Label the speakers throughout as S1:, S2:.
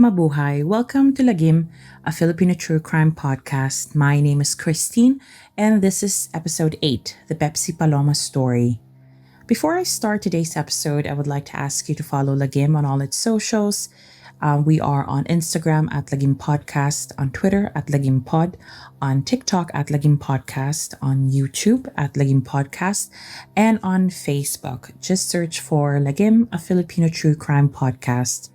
S1: Mabuhay! Welcome to Lagim, a Filipino True Crime Podcast. My name is Christine, and this is episode 8, the Pepsi Paloma Story. Before I start today's episode, I would like to ask you to follow Lagim on all its socials. We are on Instagram at Lagim Podcast, on Twitter at Lagim Pod, on TikTok at Lagim Podcast, on YouTube at Lagim Podcast, and on Facebook. Just search for Lagim, a Filipino True Crime Podcast.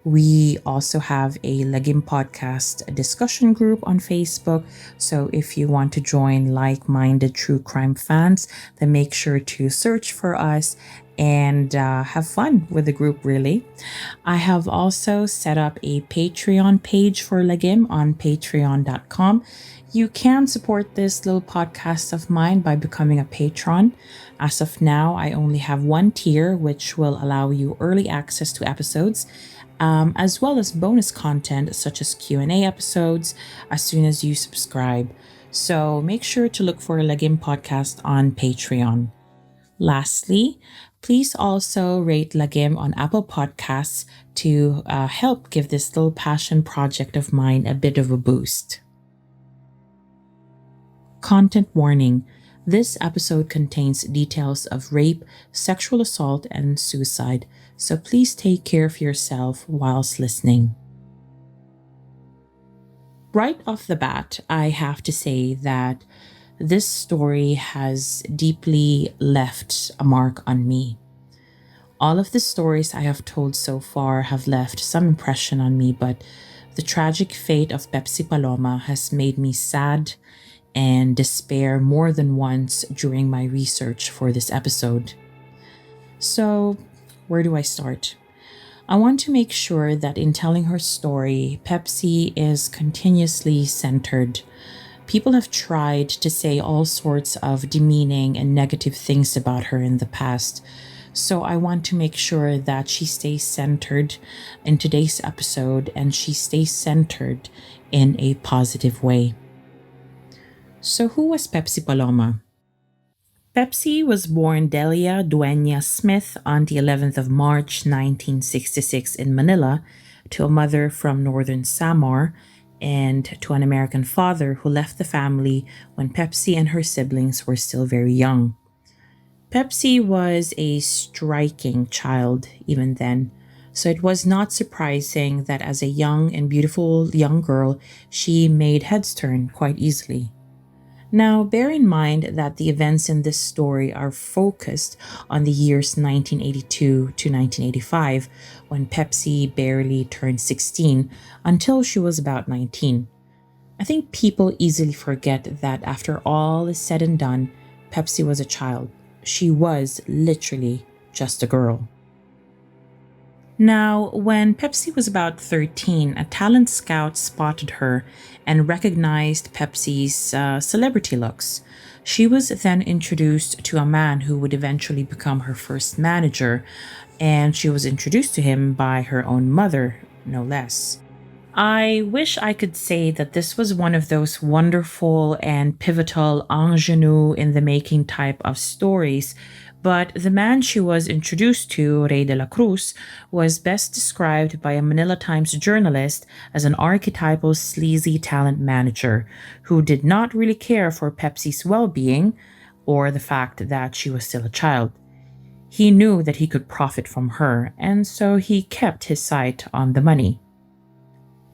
S1: We also have a Lagim Podcast discussion group on Facebook. So if you want to join like-minded true crime fans, then make sure to search for us and have fun with the group, really. I have also set up a Patreon page for Lagim on patreon.com. You can support this little podcast of mine by becoming a patron. As of now, I only have one tier, which will allow you early access to episodes, as well as bonus content such as Q&A episodes as soon as you subscribe. So make sure to look for Lagim Podcast on Patreon. Lastly, please also rate Lagim on Apple Podcasts to help give this little passion project of mine a bit of a boost. Content warning. This episode contains details of rape, sexual assault, and suicide, so please take care of yourself whilst listening. Right off the bat, I have to say that this story has deeply left a mark on me. All of the stories I have told so far have left some impression on me, but the tragic fate of Pepsi Paloma has made me sad and despair more than once during my research for this episode. So, where do I start? I want to make sure that in telling her story, Pepsi is continuously centered. People have tried to say all sorts of demeaning and negative things about her in the past. So I want to make sure that she stays centered in today's episode and she stays centered in a positive way. So who was Pepsi Paloma? Pepsi was born Delia Dueña Smith on the 11th of March 1966 in Manila to a mother from northern Samar and to an American father who left the family when Pepsi and her siblings were still very young. Pepsi was a striking child even then, so it was not surprising that as a young and beautiful young girl, she made heads turn quite easily. Now, bear in mind that the events in this story are focused on the years 1982 to 1985, when Pepsi barely turned 16 until she was about 19. I think people easily forget that after all is said and done, Pepsi was a child. She was literally just a girl. Now, when Pepsi was about 13, a talent scout spotted her and recognized Pepsi's celebrity looks. She was then introduced to a man who would eventually become her first manager, and she was introduced to him by her own mother, no less. I wish I could say that this was one of those wonderful and pivotal ingenue in the making type of stories, but the man she was introduced to, Rey de la Cruz, was best described by a Manila Times journalist as an archetypal sleazy talent manager who did not really care for Pepsi's well-being or the fact that she was still a child. He knew that he could profit from her, and so he kept his sight on the money.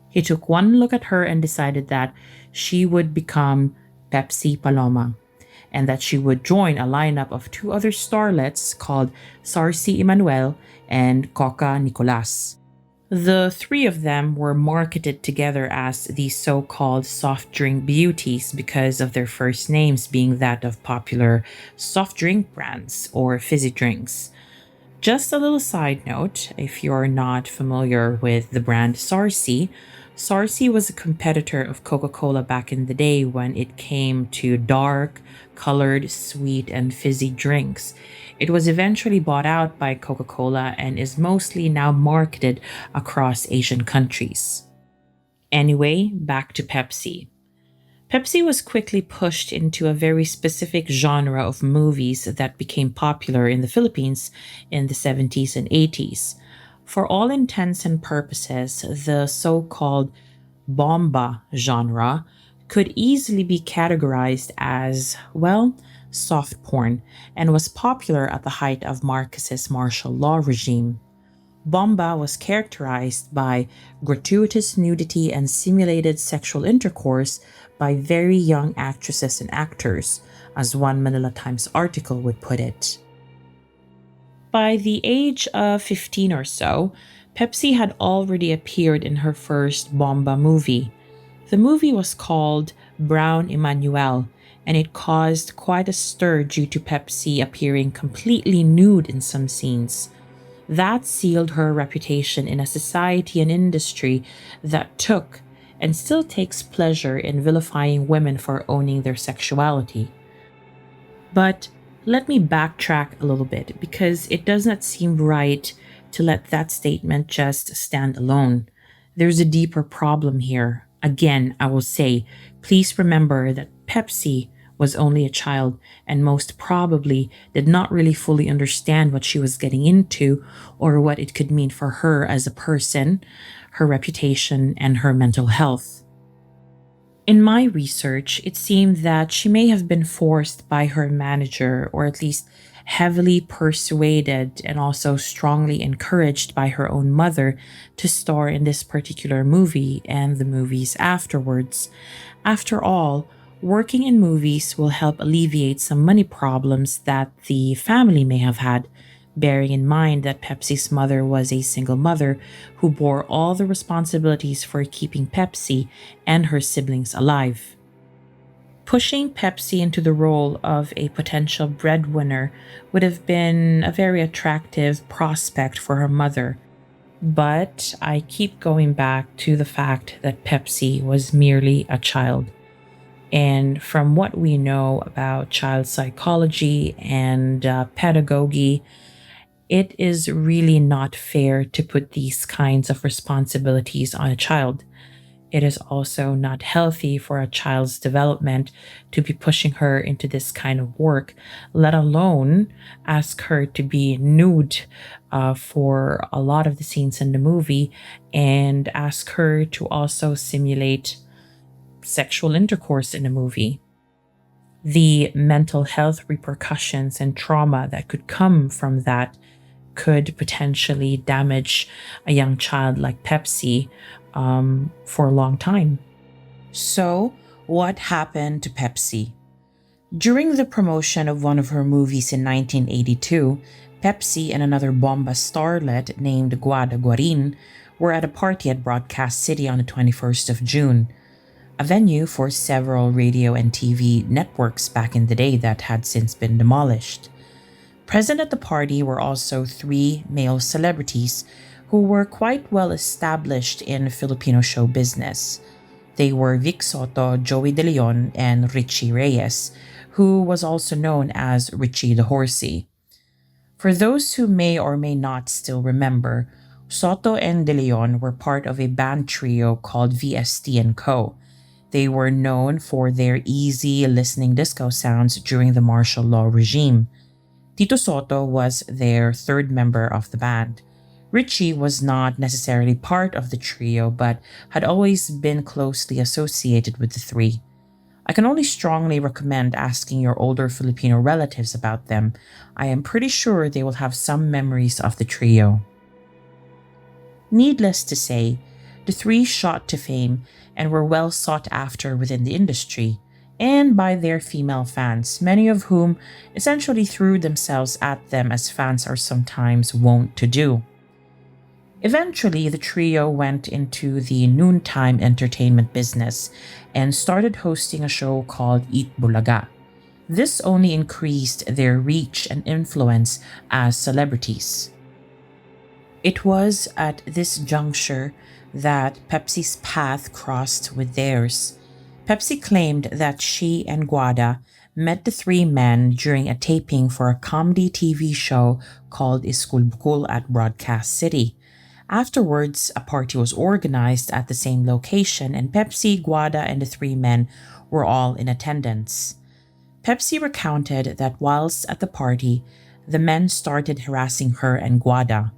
S1: He took one look at her and decided that she would become Pepsi Paloma, and that she would join a lineup of two other starlets called Sarcy Emmanuel and Coca Nicolas. The three of them were marketed together as the so-called soft drink beauties because of their first names being that of popular soft drink brands or fizzy drinks. Just a little side note, if you're not familiar with the brand Sarcy, Sarcy was a competitor of Coca-Cola back in the day when it came to dark, colored, sweet, and fizzy drinks. It was eventually bought out by Coca-Cola and is mostly now marketed across Asian countries. Anyway, back to Pepsi. Pepsi was quickly pushed into a very specific genre of movies that became popular in the Philippines in the 70s and 80s. For all intents and purposes, the so called bomba genre could easily be categorized as, well, soft porn, and was popular at the height of Marcos's martial law regime. Bomba was characterized by gratuitous nudity and simulated sexual intercourse by very young actresses and actors, as one Manila Times article would put it. By the age of 15 or so, Pepsi had already appeared in her first Bomba movie. The movie was called Brown Emmanuel, and it caused quite a stir due to Pepsi appearing completely nude in some scenes. That sealed her reputation in a society and industry that took and still takes pleasure in vilifying women for owning their sexuality. But let me backtrack a little bit because it does not seem right to let that statement just stand alone. There's a deeper problem here. Again, I will say, please remember that Pepsi was only a child and most probably did not really fully understand what she was getting into or what it could mean for her as a person, her reputation, and her mental health. In my research, it seemed that she may have been forced by her manager, or at least heavily persuaded and also strongly encouraged by her own mother to star in this particular movie and the movies afterwards. After all, working in movies will help alleviate some money problems that the family may have had, bearing in mind that Pepsi's mother was a single mother who bore all the responsibilities for keeping Pepsi and her siblings alive. Pushing Pepsi into the role of a potential breadwinner would have been a very attractive prospect for her mother. But I keep going back to the fact that Pepsi was merely a child. And from what we know about child psychology and pedagogy, it is really not fair to put these kinds of responsibilities on a child. It is also not healthy for a child's development to be pushing her into this kind of work, let alone ask her to be nude for a lot of the scenes in the movie and ask her to also simulate sexual intercourse in the movie. The mental health repercussions and trauma that could come from that could potentially damage a young child like Pepsi for a long time. So, what happened to Pepsi? During the promotion of one of her movies in 1982, Pepsi and another Bomba starlet named Guada Guarin were at a party at Broadcast City on the 21st of June, a venue for several radio and TV networks back in the day that had since been demolished. Present at the party were also three male celebrities who were quite well established in Filipino show business. They were Vic Soto, Joey De Leon, and Richie Reyes, who was also known as Richie the Horsey. For those who may or may not still remember, Soto and De Leon were part of a band trio called VST & Co. They were known for their easy listening disco sounds during the martial law regime. Tito Soto was their third member of the band. Richie was not necessarily part of the trio, but had always been closely associated with the three. I can only strongly recommend asking your older Filipino relatives about them. I am pretty sure they will have some memories of the trio. Needless to say, the three shot to fame and were well sought after within the industry and by their female fans, many of whom essentially threw themselves at them as fans are sometimes wont to do. Eventually, the trio went into the noontime entertainment business and started hosting a show called Eat Bulaga. This only increased their reach and influence as celebrities. It was at this juncture that Pepsi's path crossed with theirs. Pepsi claimed that she and Guada met the three men during a taping for a comedy TV show called Iskulbukul at Broadcast City. Afterwards, a party was organized at the same location and Pepsi, Guada, and the three men were all in attendance. Pepsi recounted that whilst at the party, the men started harassing her and Guada.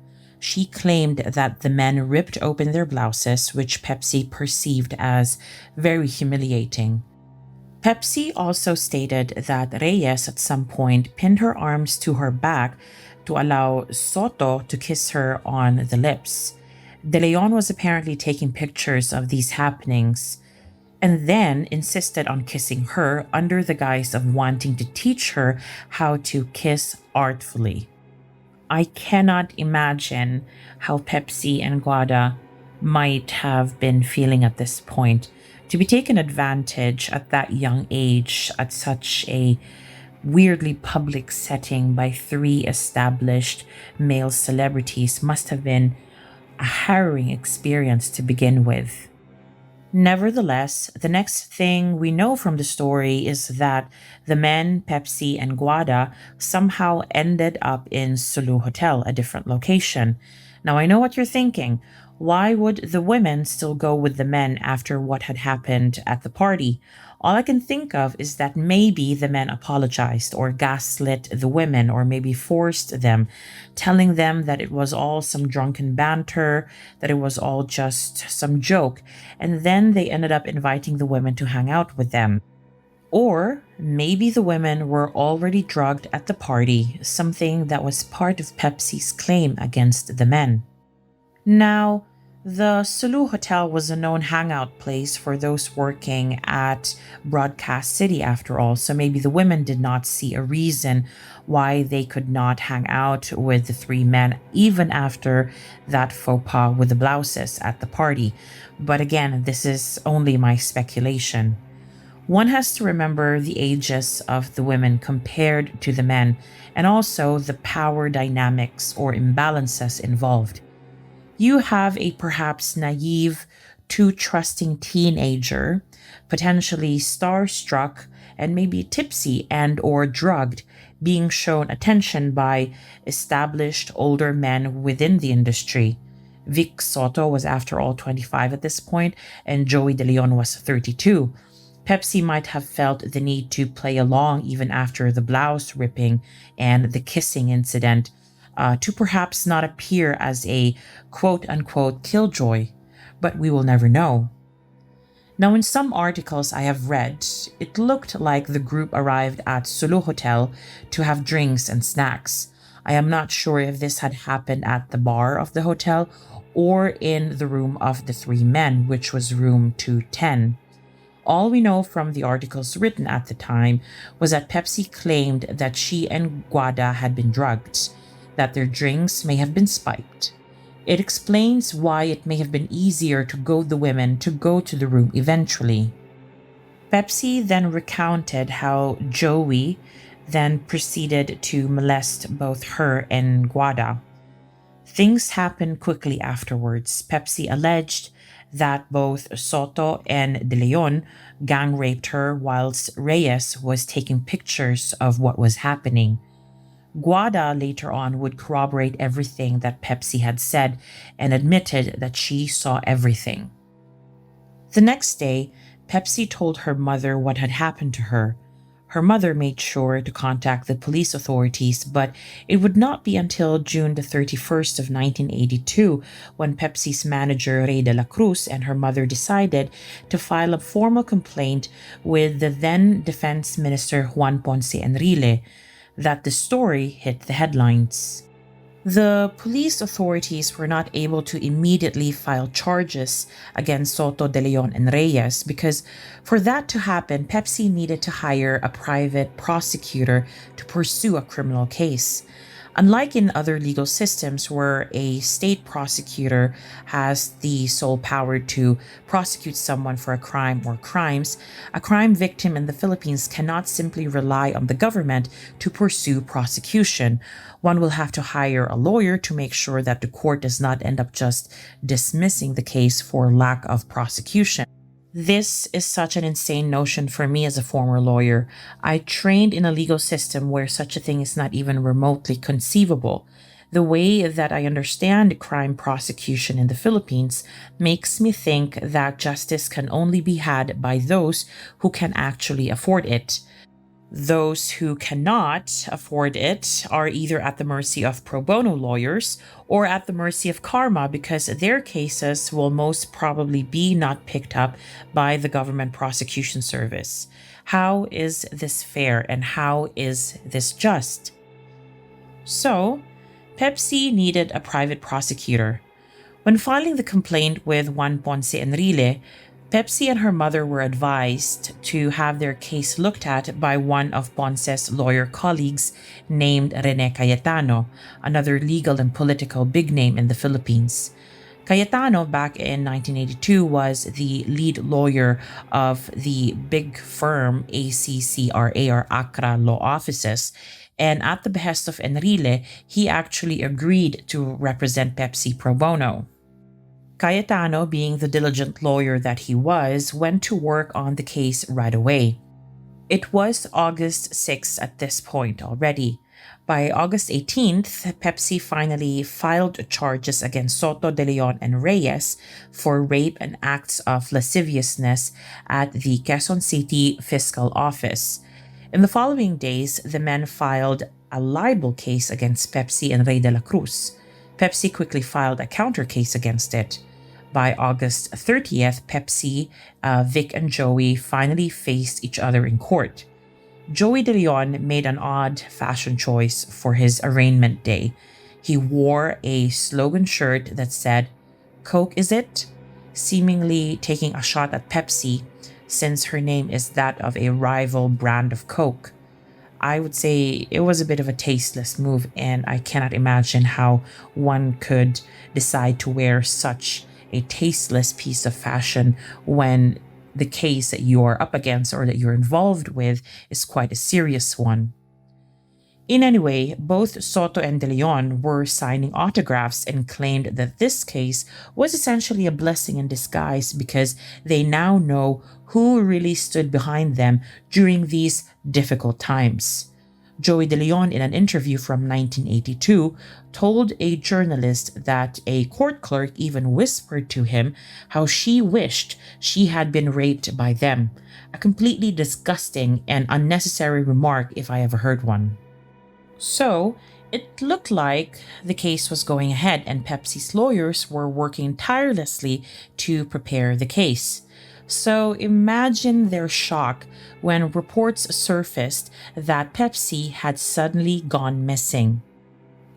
S1: She claimed that the men ripped open their blouses, which Pepsi perceived as very humiliating. Pepsi also stated that Reyes at some point pinned her arms to her back to allow Soto to kiss her on the lips. De Leon was apparently taking pictures of these happenings and then insisted on kissing her under the guise of wanting to teach her how to kiss artfully. I cannot imagine how Pepsi and Guada might have been feeling at this point. To be taken advantage at that young age, at such a weirdly public setting by three established male celebrities, must have been a harrowing experience to begin with. Nevertheless, the next thing we know from the story is that the men, Pepsi and Guada, somehow ended up in Sulu Hotel, a different location. Now, I know what you're thinking. Why would the women still go with the men after what had happened at the party? All I can think of is that maybe the men apologized or gaslit the women or maybe forced them, telling them that it was all some drunken banter, that it was all just some joke, and then they ended up inviting the women to hang out with them. Or maybe the women were already drugged at the party, something that was part of Pepsi's claim against the men. Now, the Sulu Hotel was a known hangout place for those working at Broadcast City after all, so maybe the women did not see a reason why they could not hang out with the three men even after that faux pas with the blouses at the party. But again, this is only my speculation. One has to remember the ages of the women compared to the men and also the power dynamics or imbalances involved. You have a perhaps naive, too trusting teenager, potentially starstruck and maybe tipsy and or drugged, being shown attention by established older men within the industry. Vic Soto was after all 25 at this point, and Joey De Leon was 32. Pepsi might have felt the need to play along even after the blouse ripping and the kissing incident, to perhaps not appear as a quote-unquote killjoy, but we will never know. Now, in some articles I have read, it looked like the group arrived at Sulu Hotel to have drinks and snacks. I am not sure if this had happened at the bar of the hotel or in the room of the three men, which was room 210. All we know from the articles written at the time was that Pepsi claimed that she and Guada had been drugged, that their drinks may have been spiked. It explains why it may have been easier to goad the women to go to the room eventually. Pepsi then recounted how Joey then proceeded to molest both her and Guada. Things happened quickly afterwards. Pepsi alleged that both Soto and De Leon gang raped her whilst Reyes was taking pictures of what was happening. Guada later on would corroborate everything that Pepsi had said and admitted that she saw everything. The next day, Pepsi told her mother what had happened to her. Her mother made sure to contact the police authorities, but it would not be until June the 31st of 1982 when Pepsi's manager Rey de la Cruz and her mother decided to file a formal complaint with the then Defense Minister Juan Ponce Enrile that the story hit the headlines. The police authorities were not able to immediately file charges against Soto, De Leon, and Reyes because for that to happen, Pepsi needed to hire a private prosecutor to pursue a criminal case. Unlike in other legal systems where a state prosecutor has the sole power to prosecute someone for a crime or crimes, a crime victim in the Philippines cannot simply rely on the government to pursue prosecution. One will have to hire a lawyer to make sure that the court does not end up just dismissing the case for lack of prosecution. This is such an insane notion for me as a former lawyer. I trained in a legal system where such a thing is not even remotely conceivable. The way that I understand crime prosecution in the Philippines makes me think that justice can only be had by those who can actually afford it. Those who cannot afford it are either at the mercy of pro bono lawyers or at the mercy of karma because their cases will most probably be not picked up by the government prosecution service. How is this fair and how is this just? So, Pepsi needed a private prosecutor. When filing the complaint with Juan Ponce Enrile, Pepsi and her mother were advised to have their case looked at by one of Ponce's lawyer colleagues named Rene Cayetano, another legal and political big name in the Philippines. Cayetano, back in 1982, was the lead lawyer of the big firm ACCRA or ACRA Law Offices. And at the behest of Enrile, he actually agreed to represent Pepsi pro bono. Cayetano, being the diligent lawyer that he was, went to work on the case right away. It was August 6th at this point already. By August 18th, Pepsi finally filed charges against Soto, De Leon, and Reyes for rape and acts of lasciviousness at the Quezon City Fiscal Office. In the following days, the men filed a libel case against Pepsi and Rey de la Cruz. Pepsi quickly filed a counter case against it. By August 30th, Pepsi, Vic, and Joey finally faced each other in court. Joey De Leon made an odd fashion choice for his arraignment day. He wore a slogan shirt that said, "Coke is it?" seemingly taking a shot at Pepsi since her name is that of a rival brand of Coke. I would say it was a bit of a tasteless move, and I cannot imagine how one could decide to wear such a tasteless piece of fashion when the case that you are up against or that you're involved with is quite a serious one. In any way, both Soto and De Leon were signing autographs and claimed that this case was essentially a blessing in disguise because they now know who really stood behind them during these difficult times. Joey De Leon, in an interview from 1982, told a journalist that a court clerk even whispered to him how she wished she had been raped by them. A completely disgusting and unnecessary remark if I ever heard one. So, it looked like the case was going ahead and Pepsi's lawyers were working tirelessly to prepare the case. So imagine their shock when reports surfaced that Pepsi had suddenly gone missing.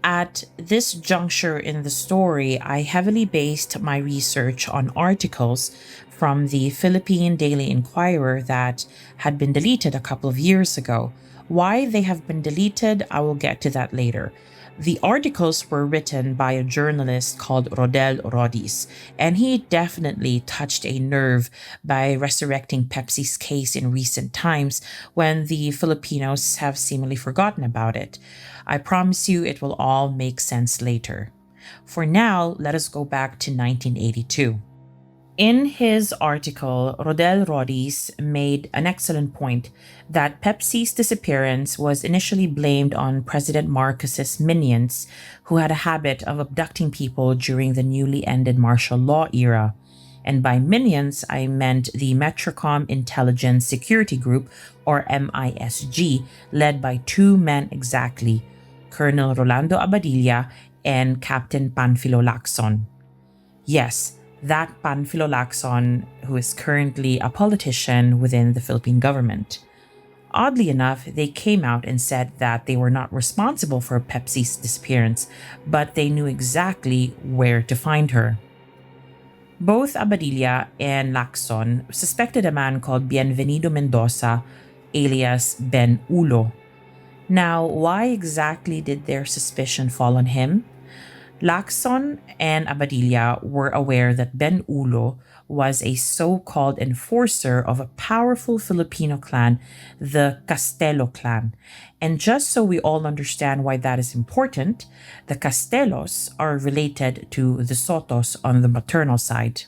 S1: At this juncture in the story, I heavily based my research on articles from the Philippine Daily Inquirer that had been deleted a couple of years ago. Why they have been deleted, I will get to that later. The articles were written by a journalist called Rodel Rodis, and he definitely touched a nerve by resurrecting Pepsi's case in recent times when the Filipinos have seemingly forgotten about it. I promise you it will all make sense later. For now, let us go back to 1982. In his article, Rodel Rodis made an excellent point that Pepsi's disappearance was initially blamed on President Marcos's minions, who had a habit of abducting people during the newly ended martial law era. And by minions, I meant the Metrocom Intelligence Security Group, or MISG, led by two men exactly, Colonel Rolando Abadilla and Captain Panfilo Lacson. Yes, that Panfilo Lacson, who is currently a politician within the Philippine government. Oddly enough, they came out and said that they were not responsible for Pepsi's disappearance, but they knew exactly where to find her. Both Abadilla and Lacson suspected a man called Bienvenido Mendoza, alias Ben Ulo. Now, why exactly did their suspicion fall on him? Lacson and Abadilla were aware that Ben Ulo was a so-called enforcer of a powerful Filipino clan, the Castelo clan. And just so we all understand why that is important, the Castelos are related to the Sotos on the maternal side.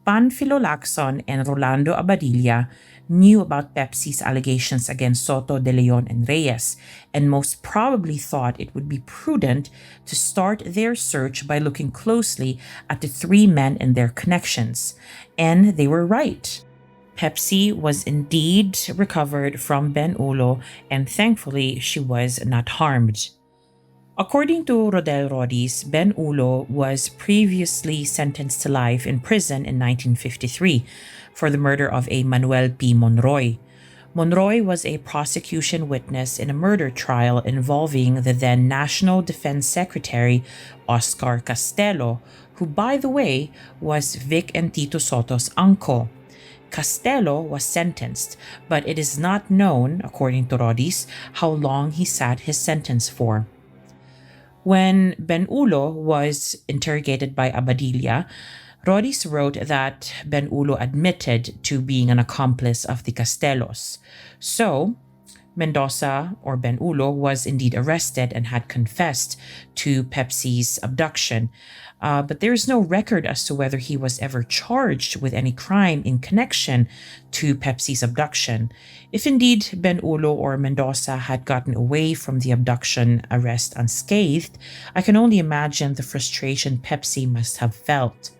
S1: Panfilo Lacson and Rolando Abadilla knew about Pepsi's allegations against Soto, De Leon, and Reyes, and most probably thought it would be prudent to start their search by looking closely at the three men and their connections. And they were right. Pepsi was indeed recovered from Ben Ulo, and thankfully she was not harmed. According to Rodel Rodis, Ben Ulo was previously sentenced to life in prison in 1953 for the murder of a Manuel P. Monroy. Monroy was a prosecution witness in a murder trial involving the then National Defense Secretary Oscar Castelo, who, by the way, was Vic and Tito Soto's uncle. Castelo was sentenced, but it is not known, according to Rodis, how long he sat his sentence for. When Ben Ulo was interrogated by Abadilla, Rodis wrote that Ben Ulo admitted to being an accomplice of the Castelos. So, Mendoza, or Ben Ulo, was indeed arrested and had confessed to Pepsi's abduction. But there is no record as to whether he was ever charged with any crime in connection to Pepsi's abduction. If indeed Ben Ulo or Mendoza had gotten away from the abduction arrest unscathed, I can only imagine the frustration Pepsi must have felt.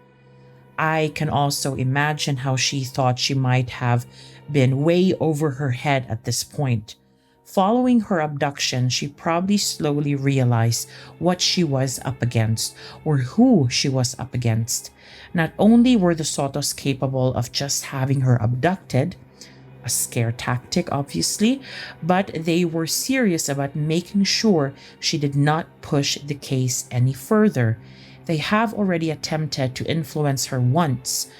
S1: I can also imagine how she thought she might have been way over her head at this point. Following her abduction, she probably slowly realized what she was up against, or who she was up against. Not only were the Sotos capable of just having her abducted, a scare tactic obviously, but they were serious about making sure she did not push the case any further. They have already attempted to influence her once.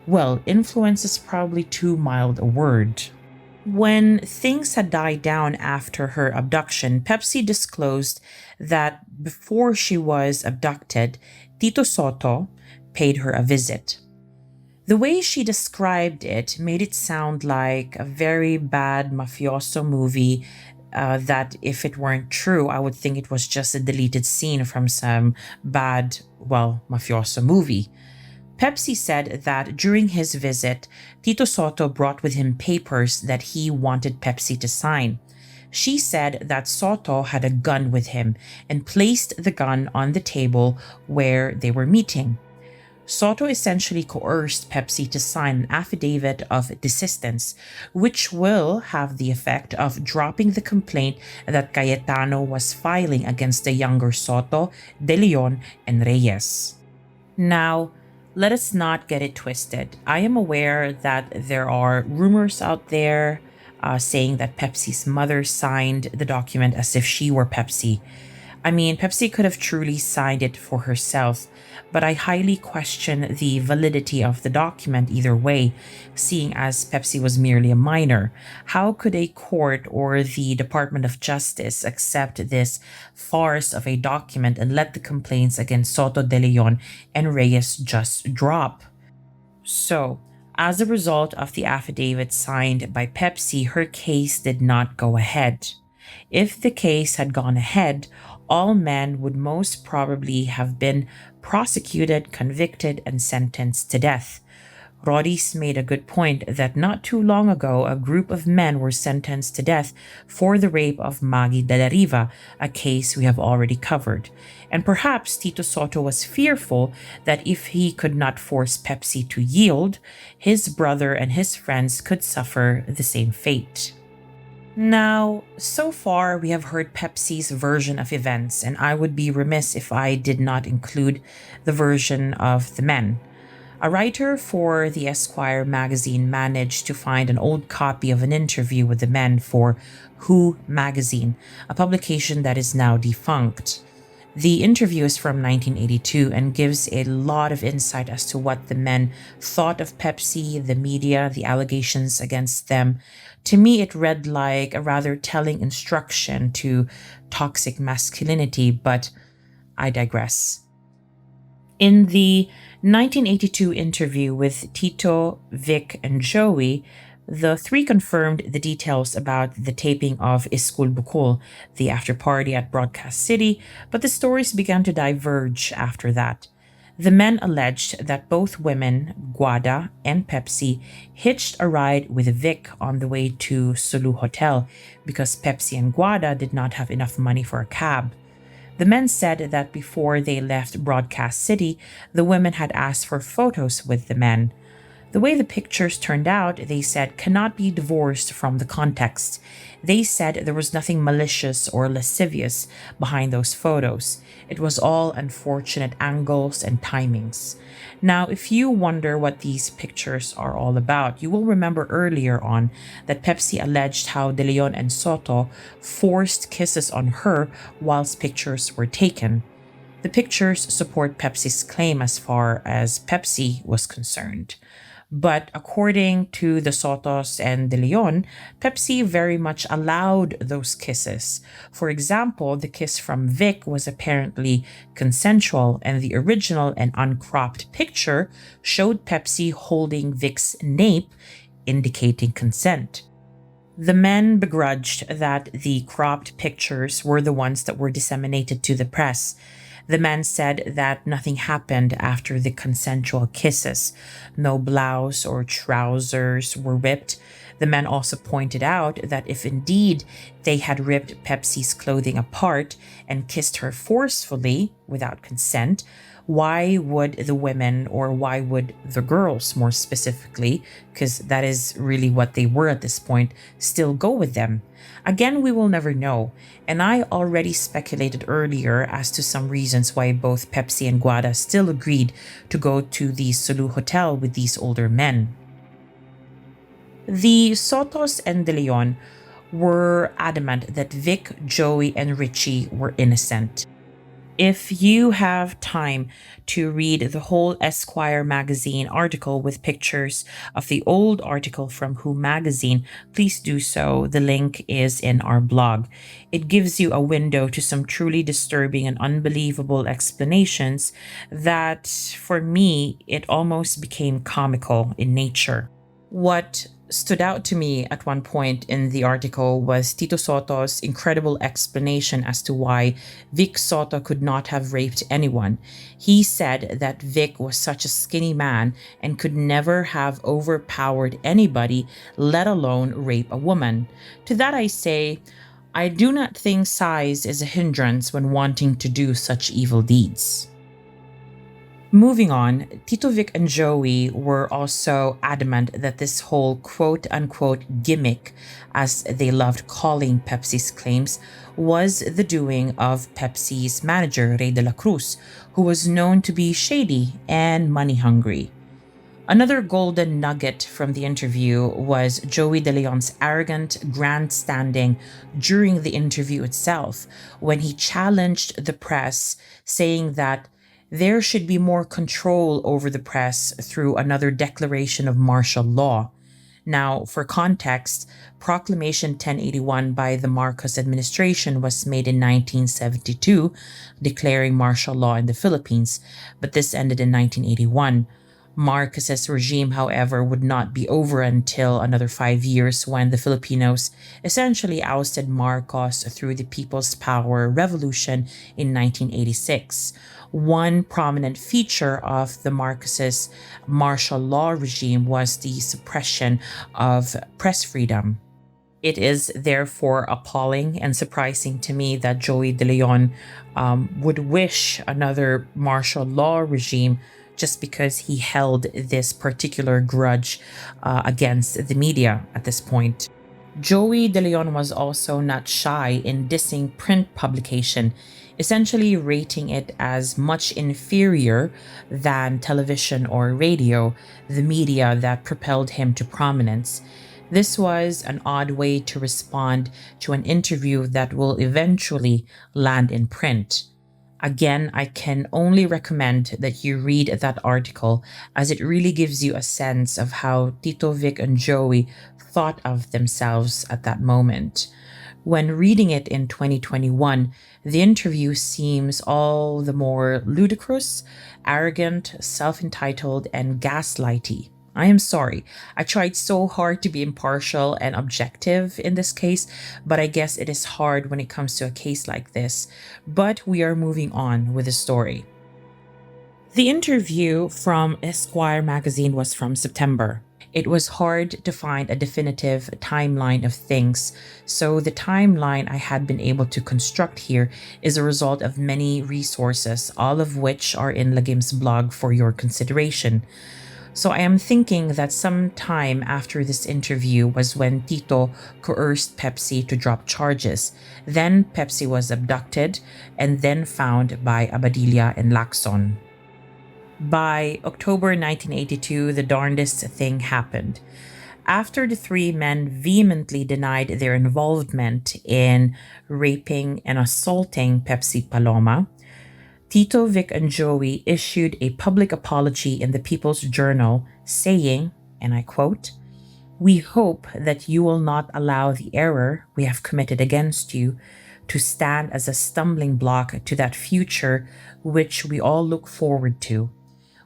S1: Well, influence is probably too mild a word. When things had died down after her abduction, Pepsi disclosed that before she was abducted, Tito Soto paid her a visit. The way she described it made it sound like a very bad mafioso movie that if it weren't true, I would think it was just a deleted scene from some bad, mafioso movie. Pepsi said that during his visit, Tito Soto brought with him papers that he wanted Pepsi to sign. She said that Soto had a gun with him and placed the gun on the table where they were meeting. Soto essentially coerced Pepsi to sign an affidavit of desistance, which will have the effect of dropping the complaint that Cayetano was filing against the younger Soto, De Leon, and Reyes. Now, let us not get it twisted. I am aware that there are rumors out there saying that Pepsi's mother signed the document as if she were Pepsi. I mean, Pepsi could have truly signed it for herself, but I highly question the validity of the document either way, seeing as Pepsi was merely a minor. How could a court or the Department of Justice accept this farce of a document and let the complaints against Soto, De Leon, and Reyes just drop? So, as a result of the affidavit signed by Pepsi, her case did not go ahead. If the case had gone ahead, all men would most probably have been prosecuted, convicted, and sentenced to death. Rodis made a good point that not too long ago, a group of men were sentenced to death for the rape of Maggie de la Riva, a case we have already covered. And perhaps Tito Soto was fearful that if he could not force Pepsi to yield, his brother and his friends could suffer the same fate. Now, so far we have heard Pepsi's version of events, and I would be remiss if I did not include the version of the men. A writer for the Esquire magazine managed to find an old copy of an interview with the men for Who magazine, a publication that is now defunct. The interview is from 1982 and gives a lot of insight as to what the men thought of Pepsi, the media, the allegations against them. To me, it read like a rather telling instruction to toxic masculinity, but I digress. In the 1982 interview with Tito, Vic, and Joey, the three confirmed the details about the taping of Iskul Bukol, the after-party at Broadcast City, but the stories began to diverge after that. The men alleged that both women, Guada and Pepsi, hitched a ride with Vic on the way to Sulu Hotel because Pepsi and Guada did not have enough money for a cab. The men said that before they left Broadcast City, the women had asked for photos with the men. The way the pictures turned out, they said, cannot be divorced from the context. They said there was nothing malicious or lascivious behind those photos. It was all unfortunate angles and timings. Now, if you wonder what these pictures are all about, you will remember earlier on that Pepsi alleged how De Leon and Soto forced kisses on her whilst pictures were taken. The pictures support Pepsi's claim as far as Pepsi was concerned. But according to the Sotos and De Leon, Pepsi very much allowed those kisses. For example, the kiss from Vic was apparently consensual, and the original and uncropped picture showed Pepsi holding Vic's nape, indicating consent. The men begrudged that the cropped pictures were the ones that were disseminated to the press. The men said that nothing happened after the consensual kisses. No blouse or trousers were ripped. The men also pointed out that if indeed they had ripped Pepsi's clothing apart and kissed her forcefully without consent, why would the women, or why would the girls more specifically, because that is really what they were at this point, still go with them? Again, we will never know, and I already speculated earlier as to some reasons why both Pepsi and Guada still agreed to go to the Sulu Hotel with these older men. The Sotos and De Leon were adamant that Vic, Joey, and Richie were innocent. If you have time to read the whole Esquire magazine article with pictures of the old article from Who magazine, please do so. The link is in our blog. It gives you a window to some truly disturbing and unbelievable explanations that, for me, it almost became comical in nature. What stood out to me at one point in the article was Tito Soto's incredible explanation as to why Vic Soto could not have raped anyone. He said that Vic was such a skinny man and could never have overpowered anybody, let alone rape a woman. To that I say, I do not think size is a hindrance when wanting to do such evil deeds. Moving on, Tito Vic and Joey were also adamant that this whole quote-unquote gimmick, as they loved calling Pepsi's claims, was the doing of Pepsi's manager, Rey de la Cruz, who was known to be shady and money-hungry. Another golden nugget from the interview was Joey De Leon's arrogant grandstanding during the interview itself, when he challenged the press, saying that there should be more control over the press through another declaration of martial law. Now, for context, Proclamation 1081 by the Marcos administration was made in 1972, declaring martial law in the Philippines, but this ended in 1981. Marcos's regime, however, would not be over until another 5 years, when the Filipinos essentially ousted Marcos through the People's Power Revolution in 1986. One prominent feature of the Marcos's martial law regime was the suppression of press freedom. It is therefore appalling and surprising to me that Joey De Leon would wish another martial law regime just because he held this particular grudge against the media at this point. Joey De Leon was also not shy in dissing print publication, essentially rating it as much inferior than television or radio, the media that propelled him to prominence. This was an odd way to respond to an interview that will eventually land in print. Again, I can only recommend that you read that article, as it really gives you a sense of how Tito, Vic, and Joey thought of themselves at that moment. When reading it in 2021, the interview seems all the more ludicrous, arrogant, self-entitled, and gaslighty. I am sorry. I tried so hard to be impartial and objective in this case, but I guess it is hard when it comes to a case like this. But we are moving on with the story. The interview from Esquire magazine was from September. It was hard to find a definitive timeline of things, so the timeline I had been able to construct here is a result of many resources, all of which are in Lagim's blog for your consideration. So I am thinking that sometime after this interview was when Tito coerced Pepsi to drop charges. Then Pepsi was abducted and then found by Abadilla and Lacson. By October 1982, the darndest thing happened. After the three men vehemently denied their involvement in raping and assaulting Pepsi Paloma, Tito, Vic, and Joey issued a public apology in the People's Journal saying, and I quote, "We hope that you will not allow the error we have committed against you to stand as a stumbling block to that future which we all look forward to.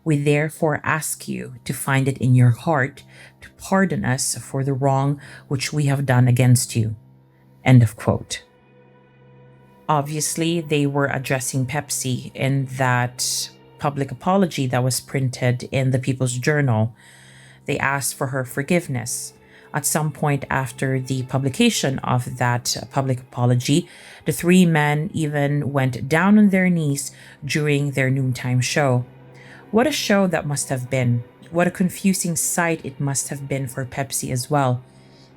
S1: We therefore ask you to find it in your heart to pardon us for the wrong which we have done against you." End of quote. Obviously, they were addressing Pepsi in that public apology that was printed in the People's Journal. They asked for her forgiveness. At some point after the publication of that public apology, the three men even went down on their knees during their noontime show. What a show that must have been. What a confusing sight it must have been for Pepsi as well.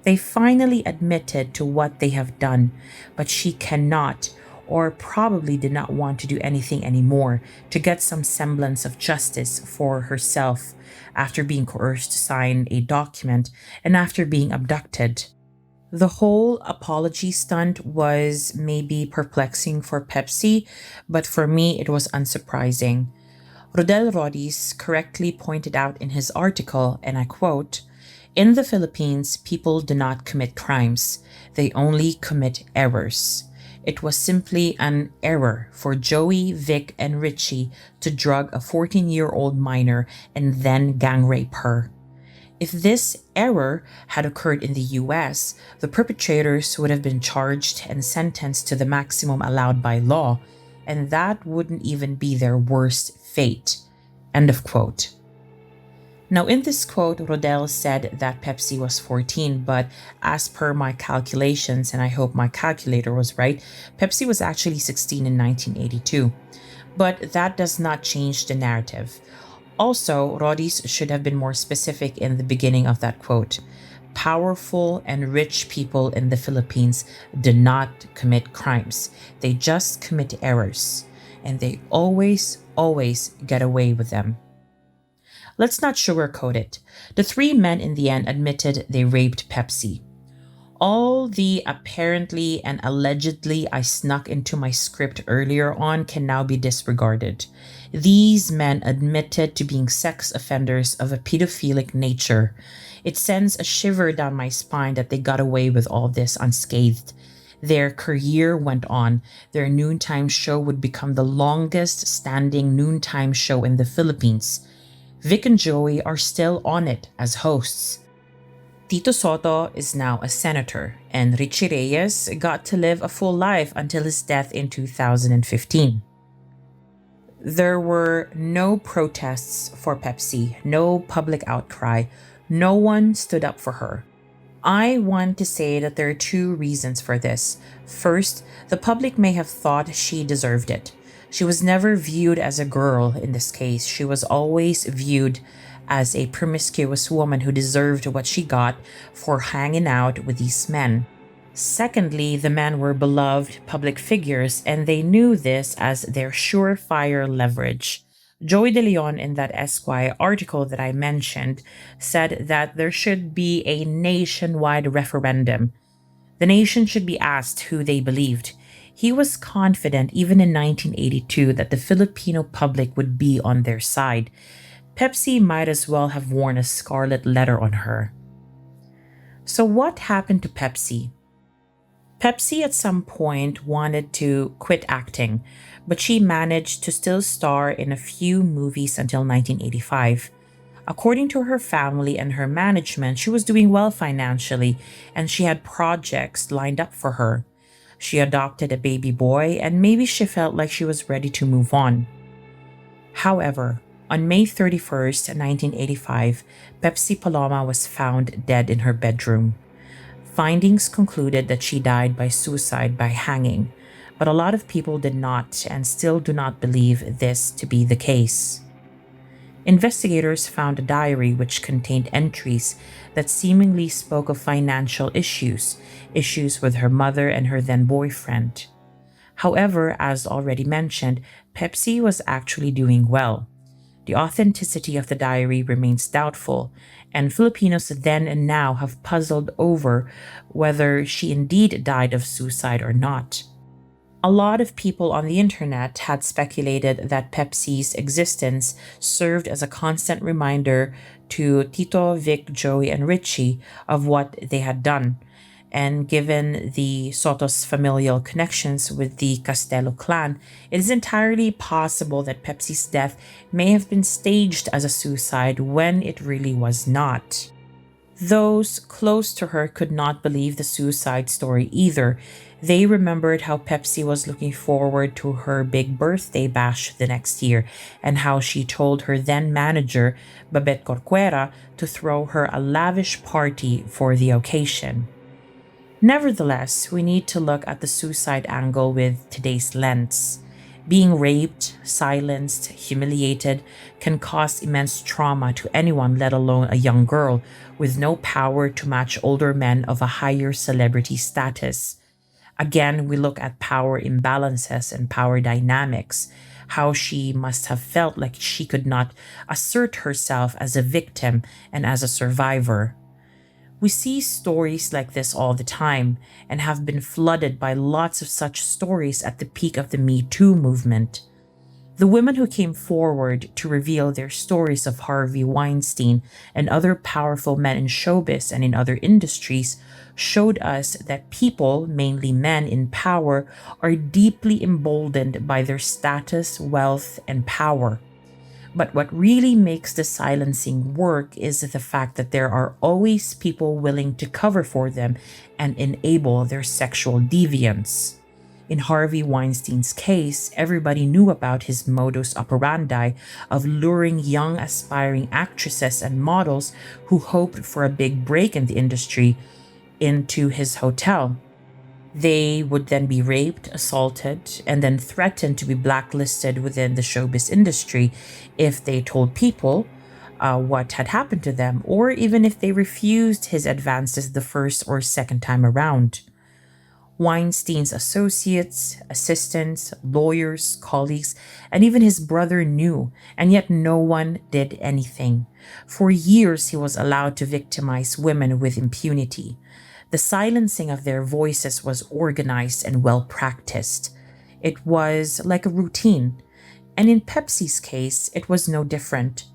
S1: They finally admitted to what they have done, but she cannot, or probably did not want to do anything anymore to get some semblance of justice for herself after being coerced to sign a document and after being abducted. The whole apology stunt was maybe perplexing for Pepsi, but for me it was unsurprising. Rodel Rodis correctly pointed out in his article, and I quote, "In the Philippines, people do not commit crimes. They only commit errors. It was simply an error for Joey, Vic, and Richie to drug a 14-year-old minor and then gang rape her. If this error had occurred in the US, the perpetrators would have been charged and sentenced to the maximum allowed by law, and that wouldn't even be their worst fate." End of quote. Now, in this quote, Rodel said that Pepsi was 14, but as per my calculations, and I hope my calculator was right, Pepsi was actually 16 in 1982. But that does not change the narrative. Also, Rodis should have been more specific in the beginning of that quote. Powerful and rich people in the Philippines do not commit crimes. They just commit errors. And they always get away with them. Let's not sugarcoat it. The three men in the end admitted they raped Pepsi. All the apparently and allegedly I snuck into my script earlier on can now be disregarded. These men admitted to being sex offenders of a pedophilic nature. It sends a shiver down my spine that they got away with all this unscathed. Their career went on. Their noontime show would become the longest standing noontime show in the Philippines. Vic and Joey are still on it as hosts. Tito Soto is now a senator, and Richie Reyes got to live a full life until his death in 2015. There were no protests for Pepsi, no public outcry. No one stood up for her. I want to say that there are two reasons for this. First, the public may have thought she deserved it. She was never viewed as a girl in this case. She was always viewed as a promiscuous woman who deserved what she got for hanging out with these men. Secondly, the men were beloved public figures, and they knew this as their surefire leverage. Joey De Leon, in that Esquire article that I mentioned, said that there should be a nationwide referendum. The nation should be asked who they believed. He was confident even in 1982 that the Filipino public would be on their side. Pepsi might as well have worn a scarlet letter on her. So what happened to Pepsi? Pepsi at some point wanted to quit acting, but she managed to still star in a few movies until 1985. According to her family and her management, she was doing well financially, and she had projects lined up for her. She adopted a baby boy, and maybe she felt like she was ready to move on. However, on May 31st, 1985, Pepsi Paloma was found dead in her bedroom. Findings concluded that she died by suicide by hanging, but a lot of people did not and still do not believe this to be the case. Investigators found a diary which contained entries that seemingly spoke of financial issues with her mother and her then boyfriend. However, as already mentioned, Pepsi was actually doing well. The authenticity of the diary remains doubtful, and Filipinos then and now have puzzled over whether she indeed died of suicide or not. A lot of people on the internet had speculated that Pepsi's existence served as a constant reminder to Tito, Vic, Joey, and Richie of what they had done. And given the Soto's familial connections with the Castelo clan, it is entirely possible that Pepsi's death may have been staged as a suicide when it really was not. Those close to her could not believe the suicide story either. They remembered how Pepsi was looking forward to her big birthday bash the next year and how she told her then manager, Babette Corcuera, to throw her a lavish party for the occasion. Nevertheless, we need to look at the suicide angle with today's lens. Being raped, silenced, humiliated can cause immense trauma to anyone, let alone a young girl with no power to match older men of a higher celebrity status. Again, we look at power imbalances and power dynamics, how she must have felt like she could not assert herself as a victim and as a survivor. We see stories like this all the time and have been flooded by lots of such stories at the peak of the Me Too movement. The women who came forward to reveal their stories of Harvey Weinstein and other powerful men in showbiz and in other industries showed us that people, mainly men in power, are deeply emboldened by their status, wealth, and power. But what really makes the silencing work is the fact that there are always people willing to cover for them and enable their sexual deviance. In Harvey Weinstein's case, everybody knew about his modus operandi of luring young aspiring actresses and models who hoped for a big break in the industry into his hotel. They would then be raped, assaulted, and then threatened to be blacklisted within the showbiz industry if they told people what had happened to them, or even if they refused his advances the first or second time around. Weinstein's associates, assistants, lawyers, colleagues, and even his brother knew, and yet no one did anything. For years, he was allowed to victimize women with impunity. The silencing of their voices was organized and well practiced. It was like a routine. And in Pepsi's case, it was no different.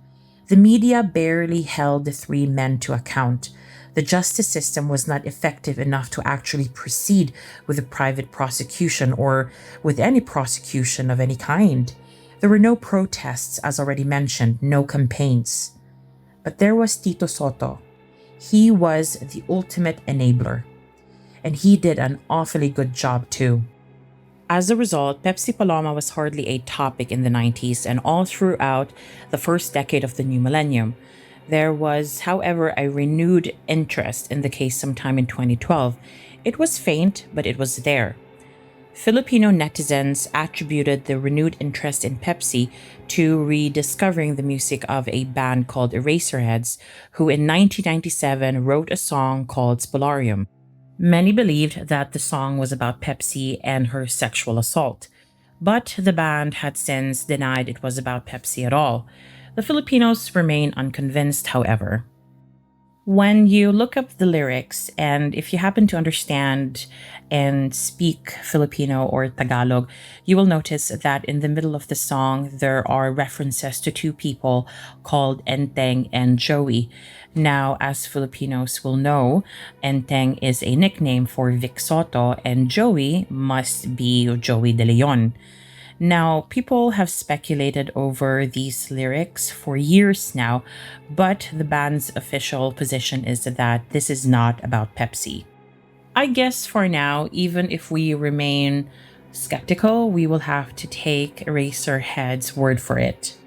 S1: The media barely held the three men to account. The justice system was not effective enough to actually proceed with a private prosecution or with any prosecution of any kind. There were no protests, as already mentioned, no campaigns. But there was Tito Soto. He was the ultimate enabler, and he did an awfully good job too. As a result, Pepsi Paloma was hardly a topic in the 90s and all throughout the first decade of the new millennium. There was, however, a renewed interest in the case sometime in 2012. It was faint, but it was there. Filipino netizens attributed the renewed interest in Pepsi to rediscovering the music of a band called Eraserheads, who in 1997 wrote a song called Spolarium. Many believed that the song was about Pepsi and her sexual assault, but the band had since denied it was about Pepsi at all. The Filipinos remain unconvinced, however. When you look up the lyrics, and if you happen to understand and speak Filipino or Tagalog, you will notice that in the middle of the song, there are references to two people called Enteng and Joey. Now, as Filipinos will know, Enteng is a nickname for Vic Soto, and Joey must be Joey De Leon. Now, people have speculated over these lyrics for years now, but the band's official position is that this is not about Pepsi. I guess for now, even if we remain skeptical, we will have to take Eraserhead's word for it.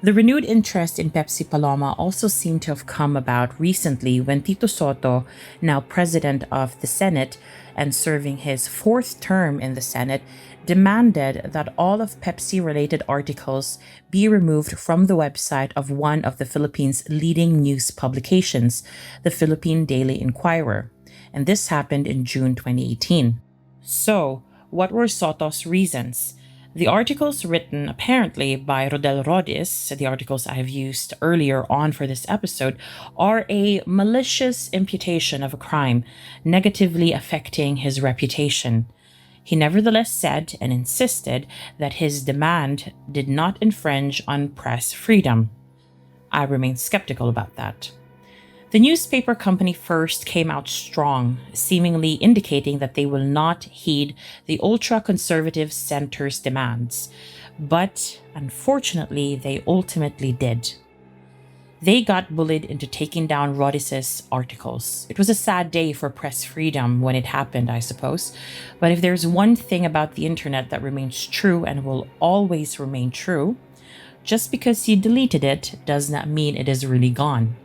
S1: The renewed interest in Pepsi Paloma also seemed to have come about recently when Tito Soto, now president of the Senate and serving his fourth term in the Senate, demanded that all of Pepsi-related articles be removed from the website of one of the Philippines' leading news publications, the Philippine Daily Inquirer. And this happened in June 2018. So, what were Soto's reasons? The articles written apparently by Rodel Rodis, the articles I've used earlier on for this episode, are a malicious imputation of a crime, negatively affecting his reputation. He nevertheless said and insisted that his demand did not infringe on press freedom. I remain skeptical about that. The newspaper company first came out strong, seemingly indicating that they will not heed the ultra-conservative center's demands. But unfortunately, they ultimately did. They got bullied into taking down Rodis's articles. It was a sad day for press freedom when it happened, I suppose. But if there's one thing about the internet that remains true and will always remain true, just because you deleted it does not mean it is really gone.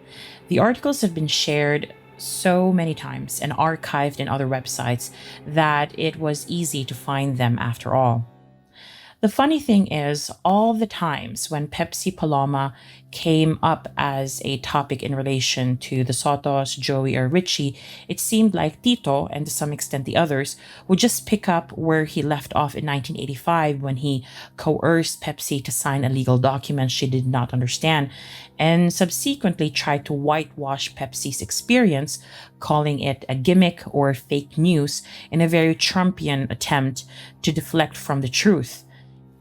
S1: The articles have been shared so many times and archived in other websites that it was easy to find them after all. The funny thing is, all the times when Pepsi Paloma came up as a topic in relation to the Sotos, Joey, or Richie, it seemed like Tito, and to some extent the others, would just pick up where he left off in 1985 when he coerced Pepsi to sign a legal document she did not understand, and subsequently tried to whitewash Pepsi's experience, calling it a gimmick or fake news in a very Trumpian attempt to deflect from the truth.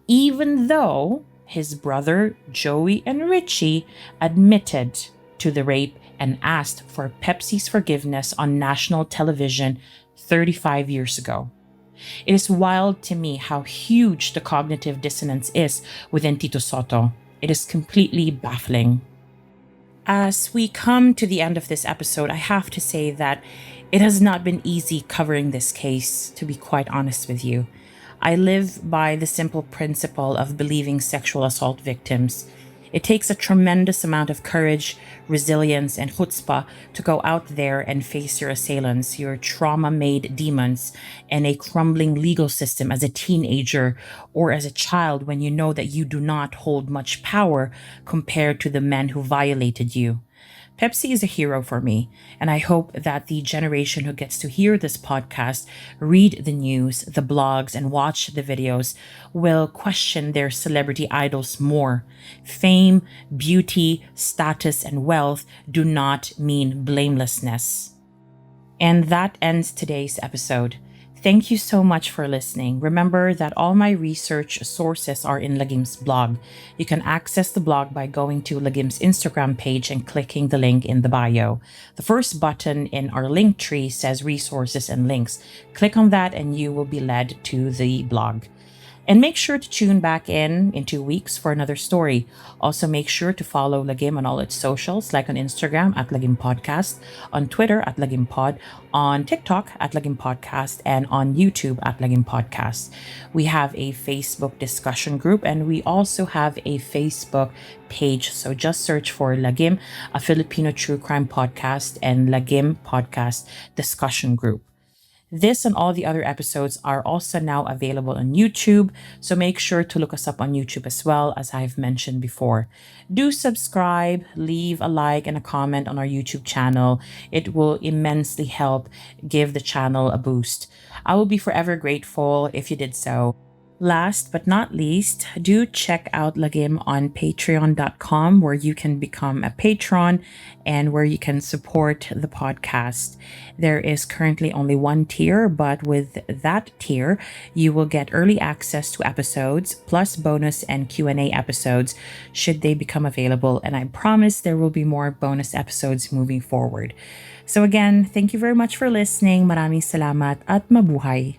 S1: Even though his brother Joey and Richie admitted to the rape and asked for Pepsi's forgiveness on national television 35 years ago. It is wild to me how huge the cognitive dissonance is within Tito Soto. It is completely baffling. As we come to the end of this episode, I have to say that it has not been easy covering this case, to be quite honest with you. I live by the simple principle of believing sexual assault victims. It takes a tremendous amount of courage, resilience, and chutzpah to go out there and face your assailants, your trauma-made demons, and a crumbling legal system as a teenager or as a child when you know that you do not hold much power compared to the men who violated you. Pepsi is a hero for me, and I hope that the generation who gets to hear this podcast, read the news, the blogs, and watch the videos will question their celebrity idols more. Fame, beauty, status, and wealth do not mean blamelessness. And that ends today's episode. Thank you so much for listening. Remember that all my research sources are in Lagim's blog. You can access the blog by going to Lagim's Instagram page and clicking the link in the bio. The first button in our link tree says resources and links. Click on that and you will be led to the blog. And make sure to tune back in 2 weeks for another story. Also, make sure to follow Lagim on all its socials, like on Instagram at Lagim Podcast, on Twitter at Lagim Pod, on TikTok at Lagim Podcast, and on YouTube at Lagim Podcast. We have a Facebook discussion group, and we also have a Facebook page. So just search for Lagim, a Filipino True Crime Podcast, and Lagim Podcast Discussion Group. This and all the other episodes are also now available on YouTube, so make sure to look us up on YouTube as well, as I've mentioned before. Do subscribe, leave a like and a comment on our YouTube channel. It will immensely help give the channel a boost. I will be forever grateful if you did so. Last but not least, do check out Lagim on patreon.com, where you can become a patron and where you can support the podcast. There is currently only one tier, but with that tier, you will get early access to episodes, plus bonus and Q&A episodes should they become available. And I promise there will be more bonus episodes moving forward. So again, thank you very much for listening. Maraming salamat at mabuhay.